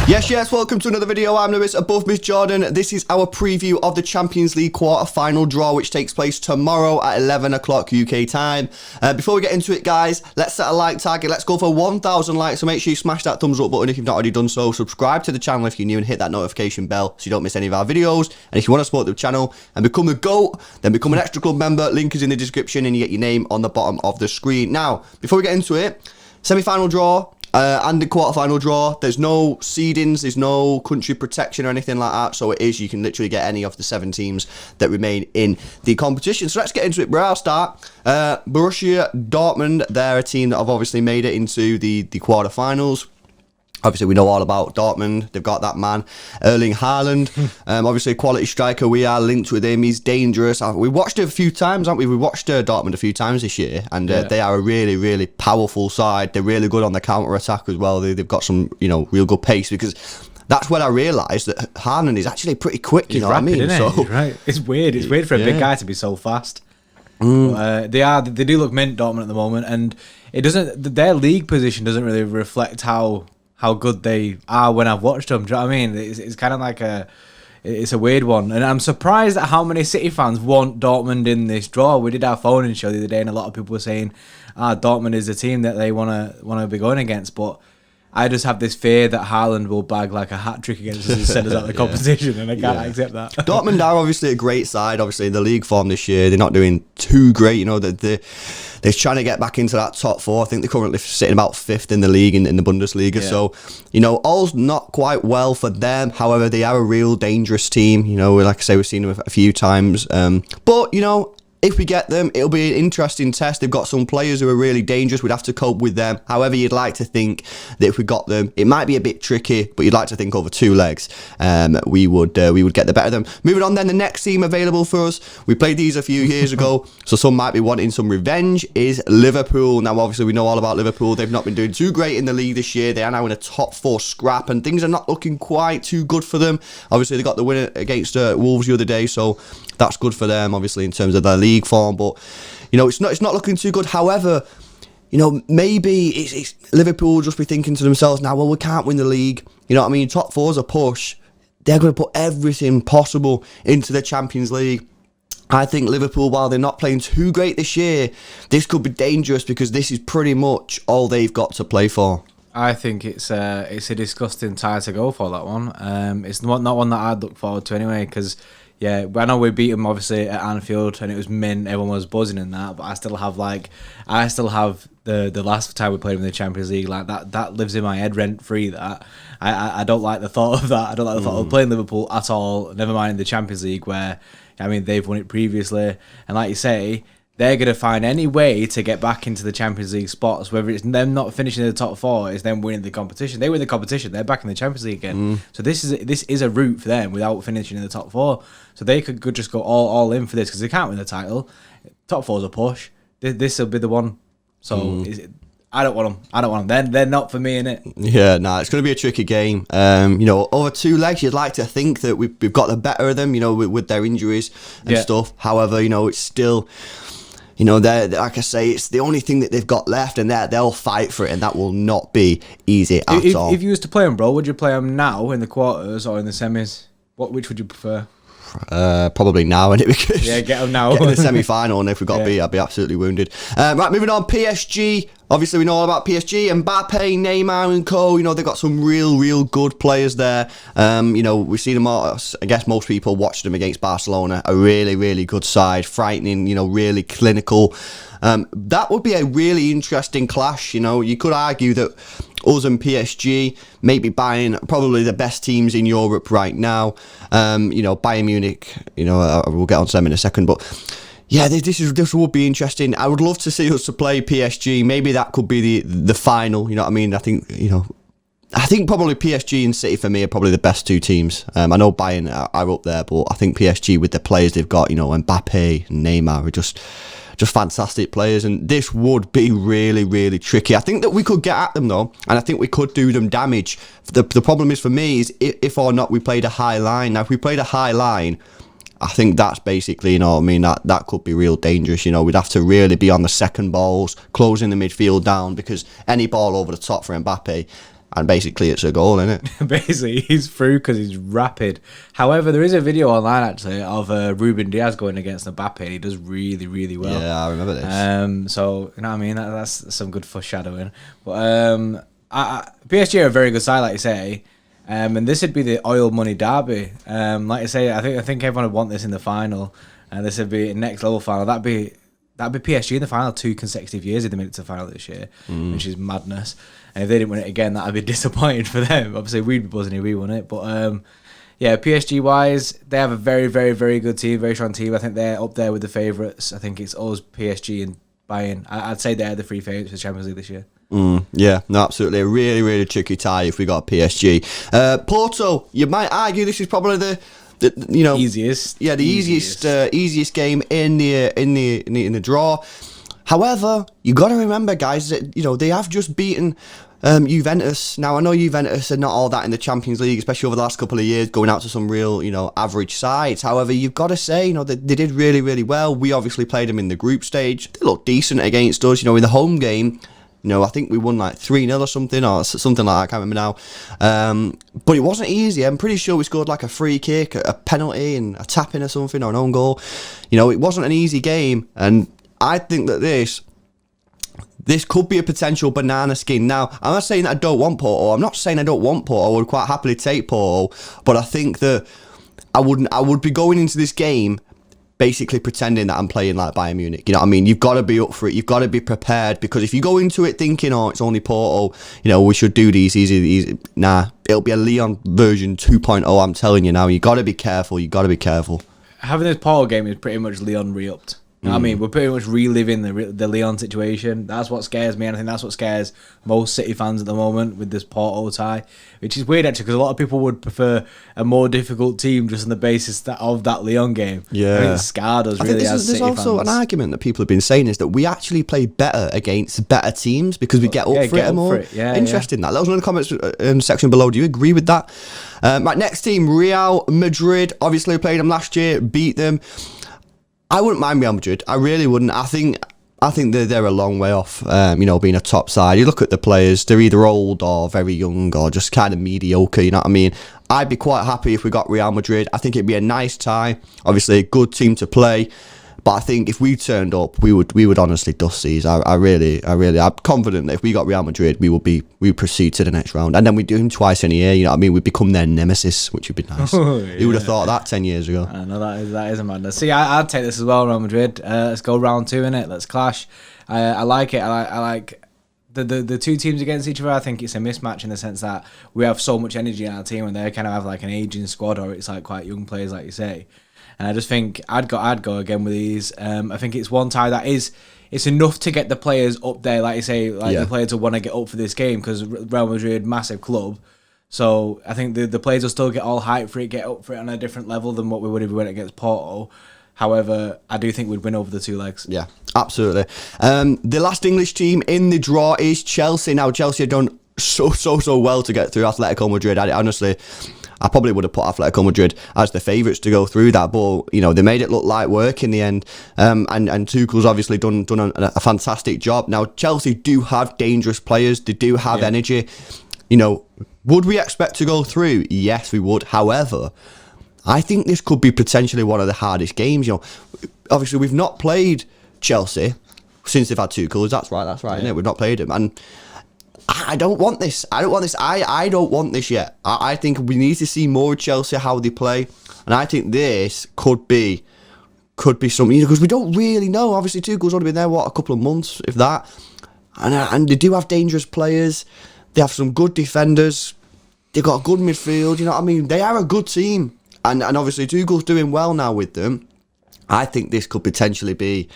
Yes, welcome to another video. I'm Lewis, above Miss Jordan. This is our preview of the Champions League quarter-final draw, which takes place tomorrow at 11 o'clock UK time. Before we get into it, guys, let's set a like target. Let's go for 1,000 likes, so make sure you smash that thumbs up button if you've not already done so. Subscribe to the channel if you're new and hit that notification bell so you don't miss any of our videos. And if you want to support the channel and become the GOAT, then become an Extra Club member. Link is in the description and you get your name on the bottom of the screen. Now, before we get into it, semi-final draw, and the quarter-final draw, there's no seedings, there's no country protection or anything like that, so you can literally get any of the 7 teams that remain in the competition. So let's get into it, bro. I'll start. Borussia Dortmund, they're a team that have obviously made it into the quarter-finals. Obviously, we know all about Dortmund. They've got that man, Erling Haaland. Obviously, a quality striker. We are linked with him. He's dangerous. We watched it a few times, haven't we? We watched Dortmund a few times this year, and they are a really, really powerful side. They're really good on the counter-attack as well. They've got some, real good pace, because that's when I realised that Haaland is actually pretty quick, you know rapid, what I mean? So, He's right. It's weird. It's weird for a big guy to be so fast. They do look mint, Dortmund, at the moment, and their league position doesn't really reflect how good they are when I've watched them. Do you know what I mean? It's kind of like it's a weird one. And I'm surprised at how many City fans want Dortmund in this draw. We did our phone-in show the other day, and a lot of people were saying, Dortmund is the team that they want to be going against. But I just have this fear that Haaland will bag like a hat-trick against us and send us out of the competition, and I can't accept that. Dortmund are obviously a great side. Obviously, the league form this year, they're not doing too great. They're trying to get back into that top 4. I think they're currently sitting about 5th in the league, in the Bundesliga. Yeah. So, all's not quite well for them. However, they are a real dangerous team. Like I say, we've seen them a few times. But, if we get them, it'll be an interesting test. They've got some players who are really dangerous. We'd have to cope with them. However, you'd like to think that if we got them, it might be a bit tricky, but you'd like to think over 2 legs, we would get the better of them. Moving on then, the next team available for us, we played these a few years ago, so some might be wanting some revenge, is Liverpool. Now, obviously, we know all about Liverpool. They've not been doing too great in the league this year. They are now in a top 4 scrap, and things are not looking quite too good for them. Obviously, they got the winner against Wolves the other day, so that's good for them, obviously, in terms of their league form. But it's not looking too good. However, maybe it's Liverpool just be thinking to themselves now, well, we can't win the league. You know what I mean? Top 4's a push. They're going to put everything possible into the Champions League. I think Liverpool, while they're not playing too great this year, this could be dangerous, because this is pretty much all they've got to play for. I think it's a disgusting tie to go for, that one. It's not one that I'd look forward to anyway, because I know we beat them obviously at Anfield and it was mint, everyone was buzzing in that, but I still have the last time we played them in the Champions League, like that lives in my head rent free. That I don't like the thought of that. I don't like the thought of playing Liverpool at all, never mind in the Champions League, where they've won it previously, and like you say, they're going to find any way to get back into the Champions League spots, whether it's them not finishing in the top 4, it's them winning the competition. They win the competition, they're back in the Champions League again. So this is a route for them without finishing in the top 4. So they could just go all in for this, because they can't win the title. Top 4's a push. This will be the one. So I don't want them. They're not for me, innit? Yeah, it's going to be a tricky game. Over 2 legs, you'd like to think that we've got the better of them, with their injuries and stuff. However, it's still, they're, like I say, it's the only thing that they've got left, and they'll fight for it, and that will not be easy at all. If you used to play them, bro, would you play them now in the quarters or in the semis? Which would you prefer? Probably now, innit? Because get them now. Get in the semi-final, and if we got beat, I'd be absolutely wounded. Right, moving on, PSG. Obviously, we know all about PSG. Mbappe, Neymar and co. They've got some real good players there. We've seen them all. I guess most people watched them against Barcelona. A really good side. Frightening, really clinical. That would be a really interesting clash. You could argue that us and PSG, maybe Bayern, probably the best teams in Europe right now. Bayern Munich, we'll get on to them in a second, but yeah, this would be interesting. I would love to see us to play PSG. Maybe that could be the final. You know what I mean? I think probably PSG and City for me are probably the best 2 teams. I know Bayern are up there, but I think PSG with the players they've got, Mbappe and Neymar are just fantastic players, and this would be really tricky. I think that we could get at them though, and I think we could do them damage. The problem is for me is if or not we played a high line. Now, if we played a high line, I think that's basically, you know what I mean, that could be real dangerous. You know, we'd have to really be on the second balls, closing the midfield down, because any ball over the top for Mbappe, and basically it's a goal, isn't it? Basically, he's through because he's rapid. However, there is a video online actually of Ruben Diaz going against Mbappe. He does really, really well. Yeah, I remember this. So, you know what I mean? That's some good foreshadowing. But PSG are a very good side, like you say. And this would be the oil money derby. Like I say, I think everyone would want this in the final. And this would be a next level final. That'd be PSG in the final 2 consecutive years if they made it to the final this year, which is madness. And if they didn't win it again, that'd be disappointing for them. Obviously, we'd be buzzing if we won it. But yeah, PSG wise, they have a very, very, very good team, very strong team. I think they're up there with the favourites. I think it's us, PSG, and Bayern. I'd say they're the 3 favourites for the Champions League this year. Yeah, no, absolutely. A really, really tricky tie if we got PSG. Porto, you might argue this is probably the you know, easiest. Yeah, the easiest game in the draw. However, you got to remember, guys, that, you know, they have just beaten Juventus. Now, I know Juventus are not all that in the Champions League, especially over the last couple of years, going out to some real, you know, average sides. However, you've got to say, you know, they did really, really well. We obviously played them in the group stage. They looked decent against us. You know, in the home game, you know, I think we won like 3-0 or something like that. I can't remember now. But it wasn't easy. I'm pretty sure we scored like a free kick, a penalty, and a tap-in or something, or an own goal. You know, it wasn't an easy game. And I think that this could be a potential banana skin. Now, I'm not saying that I don't want Porto. I'm not saying I don't want Porto. I would quite happily take Porto. But I think that I would be going into this game basically pretending that I'm playing like Bayern Munich. You know what I mean? You've got to be up for it. You've got to be prepared, because if you go into it thinking, oh, it's only Porto, you know, we should do these easy. Nah, it'll be a Leon version 2.0. I'm telling you now. You got to be careful. You got to be careful. Having this Porto game is pretty much Leon re-upped. You know what I mean? We're pretty much reliving the Leon situation. That's what scares me, and I think that's what scares most City fans at the moment with this Porto tie, which is weird actually, because a lot of people would prefer a more difficult team just on the basis of that Leon game. Yeah, I think it scarred us really as City fans. There's also an argument that people have been saying is that we actually play better against better teams because we get up for it more. Interesting. That. Let us know in the comments section below. Do you agree with that? Right, next team, Real Madrid. Obviously, we played them last year, beat them. I wouldn't mind Real Madrid. I really wouldn't. I think they're a long way off, you know, being a top side. You look at the players; they're either old or very young or just kind of mediocre. You know what I mean? I'd be quite happy if we got Real Madrid. I think it'd be a nice tie. Obviously, a good team to play. But I think if we turned up, we would honestly dust these. I'm confident that if we got Real Madrid, we would proceed to the next round, and then we do them twice in a year. You know what I mean? We'd become their nemesis, which would be nice. Oh, yeah. Who would have thought that 10 years ago? I know that is a madness. See, I'd take this as well, Real Madrid. Let's go round 2 in it. Let's clash. I like it. I like the 2 teams against each other. I think it's a mismatch in the sense that we have so much energy in our team, and they kind of have like an aging squad, or it's like quite young players, like you say. And I just think I'd go again with these. I think it's one tie that it's enough to get the players up there, like you say, the players will want to get up for this game because Real Madrid, massive club. So I think the players will still get all hyped for it, get up for it on a different level than what we would if we went against Porto. However, I do think we'd win over the 2 legs. Yeah, absolutely. The last English team in the draw is Chelsea. Now, Chelsea have done so well to get through Atletico Madrid. I probably would have put Atletico Madrid as the favourites to go through that, but you know they made it look like work in the end. And Tuchel's obviously done a fantastic job. Now Chelsea do have dangerous players; they do have energy. You know, would we expect to go through? Yes, we would. However, I think this could be potentially one of the hardest games. You know, obviously we've not played Chelsea since they've had Tuchel. That's right, isn't it? We've not played them, and I don't want this. I don't want this yet. I think we need to see more of Chelsea, how they play. And I think this could be something, because we don't really know. Obviously, Tuchel's only been there, a couple of months, if that. And they do have dangerous players. They have some good defenders. They've got a good midfield. You know what I mean? They are a good team. And obviously, Tuchel's doing well now with them. I think this could potentially be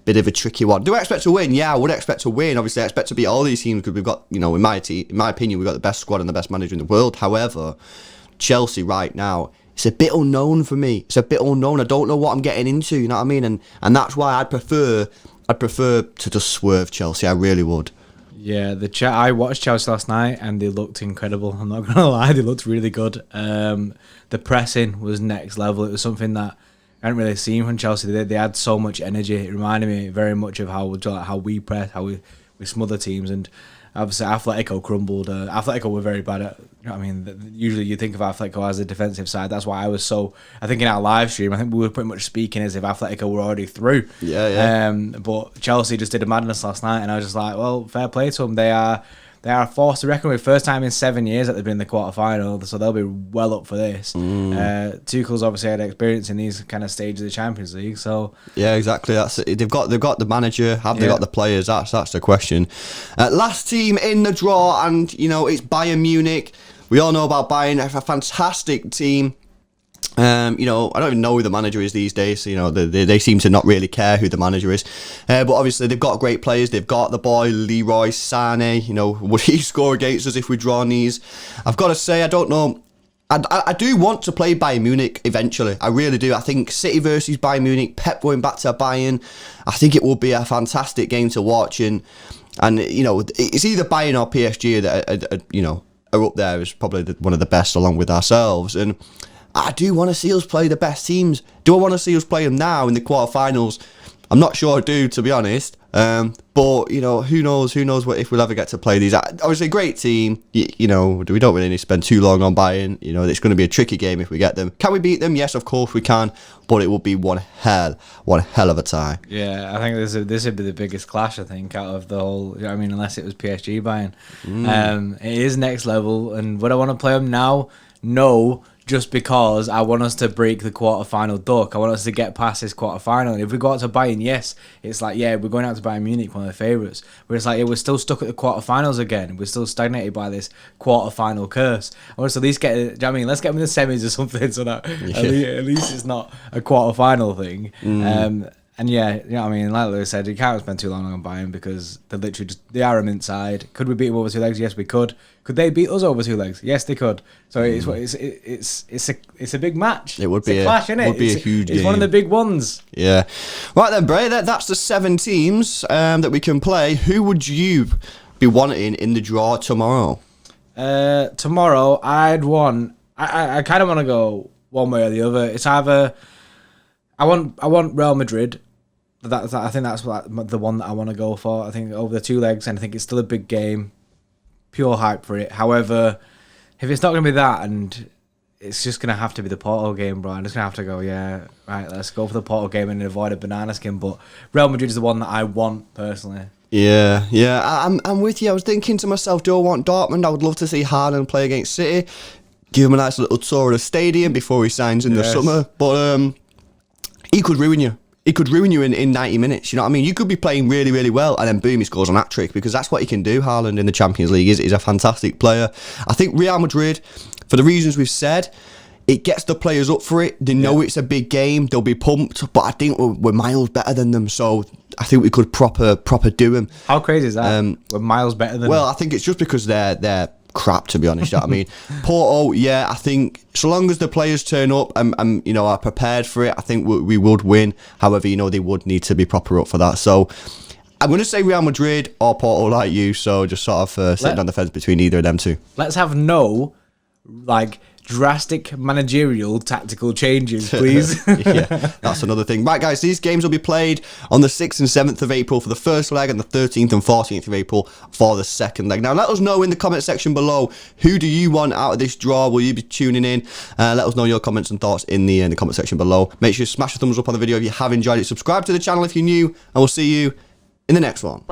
bit of a tricky one. Do I expect to win? Yeah, I would expect to win. Obviously, I expect to beat all these teams because we've got, you know, in my opinion, we've got the best squad and the best manager in the world. However, Chelsea right now, it's a bit unknown for me. It's a bit unknown. I don't know what I'm getting into. You know what I mean? And that's why I'd prefer to just swerve Chelsea. I really would. Yeah, I watched Chelsea last night and they looked incredible. I'm not gonna lie, they looked really good. The pressing was next level. It was something that hadn't really seen from Chelsea. They had so much energy. It reminded me very much of how we press, how we smother teams, and obviously Atletico crumbled. Atletico were very bad at. You know what I mean, usually you think of Atletico as a defensive side. That's why I think in our live stream, I think we were pretty much speaking as if Atletico were already through. Yeah. But Chelsea just did a madness last night, and I was just like, well, fair play to them. They are a force to reckon with. First time in 7 years that they've been in the quarterfinal, so they'll be well up for this. Tuchel's obviously had experience in these kind of stages of the Champions League, so yeah, exactly. That's it. They've got the manager. Have they got the players? That's the question. Last team in the draw, and it's Bayern Munich. We all know about Bayern. They're a fantastic team. I don't even know who the manager is these days. They seem to not really care who the manager is. But obviously they've got great players. They've got the boy Leroy Sané. Would he score against us if we draw these? I've got to say, I don't know. I do want to play Bayern Munich eventually. I really do. I think City versus Bayern Munich, Pep going back to Bayern, I think it will be a fantastic game to watch. And it's either Bayern or PSG that are up there as probably one of the best along with ourselves. And I do want to see us play the best teams. Do I want to see us play them now in the quarterfinals? I'm not sure I do, to be honest. But who knows? Who knows if we'll ever get to play these? Obviously, a great team. We don't really need to spend too long on Bayern. It's going to be a tricky game if we get them. Can we beat them? Yes, of course we can. But it will be one hell of a tie. Yeah, I think this would be the biggest clash. I think out of the whole. Unless it was PSG Bayern. It is next level. And would I want to play them now? No. Just because I want us to break the quarterfinal duck. I want us to get past this quarterfinal. And if we go out to Bayern, yes, it's like, yeah, we're going out to Bayern Munich, one of the favourites. But it's like, yeah, we're still stuck at the quarterfinals again. We're still stagnated by this quarterfinal curse. I want us to at least let's get them in the semis or something so that at least it's not a quarterfinal thing. And yeah, like Lewis said, you can't spend too long on Bayern because they're literally they are a mint side. Could we beat them over 2 legs? Yes, we could. Could they beat us over 2 legs? Yes, they could. So it's a big match. It would be a clash, isn't it? Would be a huge game. It's one of the big ones. Yeah. Right then, Bray. That's the 7 teams that we can play. Who would you be wanting in the draw tomorrow? Tomorrow, I kind of want to go one way or the other. It's either I want Real Madrid. I think that's the one that I want to go for. I think over the 2 legs, and I think it's still a big game. Pure hype for it. However, if it's not going to be that, and it's just going to have to be the Porto game, bro, I'm just going to have to go, yeah, right, let's go for the Porto game and avoid a banana skin. But Real Madrid is the one that I want, personally. Yeah. I'm with you. I was thinking to myself, do I want Dortmund? I would love to see Haaland play against City. Give him a nice little tour of the stadium before he signs in the summer. But he could ruin you. He could ruin you in 90 minutes. You know what I mean? You could be playing really, really well, and then boom, he scores an hat-trick, because that's what he can do. Haaland in the Champions League is a fantastic player. I think Real Madrid, for the reasons we've said, it gets the players up for it. They know it's a big game. They'll be pumped, but I think we're miles better than them, so I think we could proper do them. How crazy is that? We're miles better than them. Well, I think it's just because they're crap, to be honest. You know what I mean? Porto, yeah, I think so long as the players turn up and are prepared for it, I think we would win. However, they would need to be proper up for that. So I'm going to say Real Madrid or Porto, like you. So just sort of sitting on the fence between either of them two. Let's have drastic managerial tactical changes, please. Yeah, that's another thing. Right, guys, these games will be played on the 6th and 7th of April for the first leg, and the 13th and 14th of April for the second leg. Now, let us know in the comment section below, who do you want out of this draw? Will you be tuning in? Let us know your comments and thoughts in the comment section below. Make sure you smash a thumbs up on the video if you have enjoyed it. Subscribe to the channel if you're new, and we'll see you in the next one.